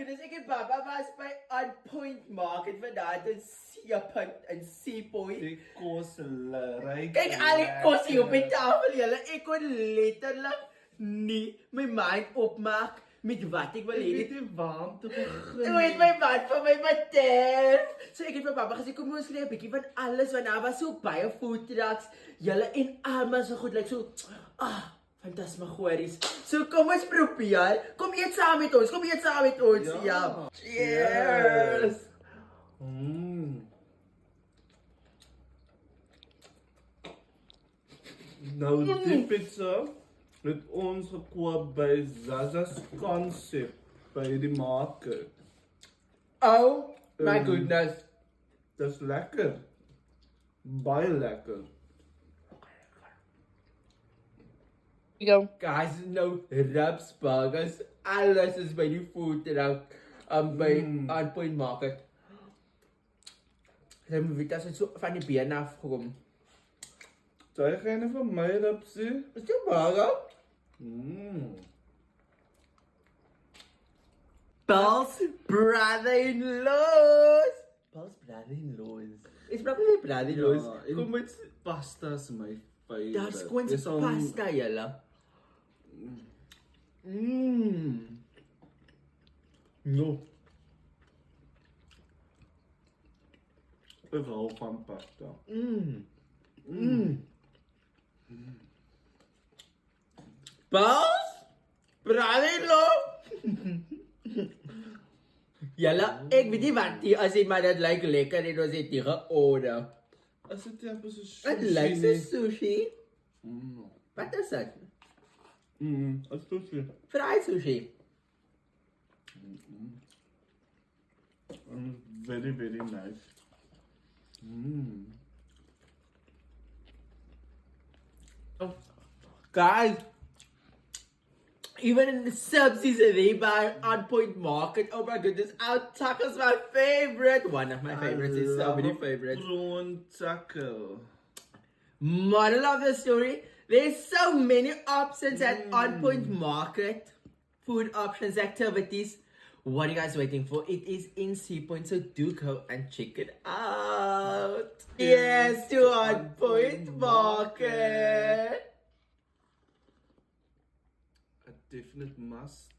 goodness, ek en Baba was by On Point Market vandag in Seepunt in Seapoint. Die kos ryk. Kyk al die kos hier op die tafel, julle. Ek kon letterlik nie my mind opmaak met wat ek wil hê. Ek het nie warm te begin. Toe het my man van my bederf. So ek het vir Baba gesê, kom ons kry 'n bietjie van alles, want daar was so baie food trucks. Julle en almal so goed, like so, fantasmagories. So kom ons probeer. Kom eet saam met ons. Kom eet saam met ons. Ja. Cheers. Nou die pizza het ons gekoop by Zaza's Concept by die market. Oh my goodness. Dis lekker. Baie lekker. Guys, nou ribs, burgers, alles is by die food truck by On Point Market. Sy Vita het so van die been afgekom. Sal jy geen van my ribsie? Is dit burger? Paul's brother-in-laws. Paul's brother-in-laws. Is probably brother-in-laws. Kom met pasta is my favorite. Daar's gewoon pasta, julle. No. Ek hou van pasta. Paul's brother-in-law. Julle, ek weet nie wat die as jy maar dit lyk lekker en ons het die georder. As dit net so sushi. Dit lyk so sushi. Wat is dit? As sushi. Fried sushi. Very, very nice. Guys, even in the subsidies they buy On Point Market. Oh my goodness, our taco's my favorite. One of my favorites. There's so many favorites. Prawn taco. Moral of the story, there's so many options at On Point Market. Food options, activities. What are you guys waiting for? It is in Seapoint, so do go and check it out. Yes, to On Point Market. A definite must.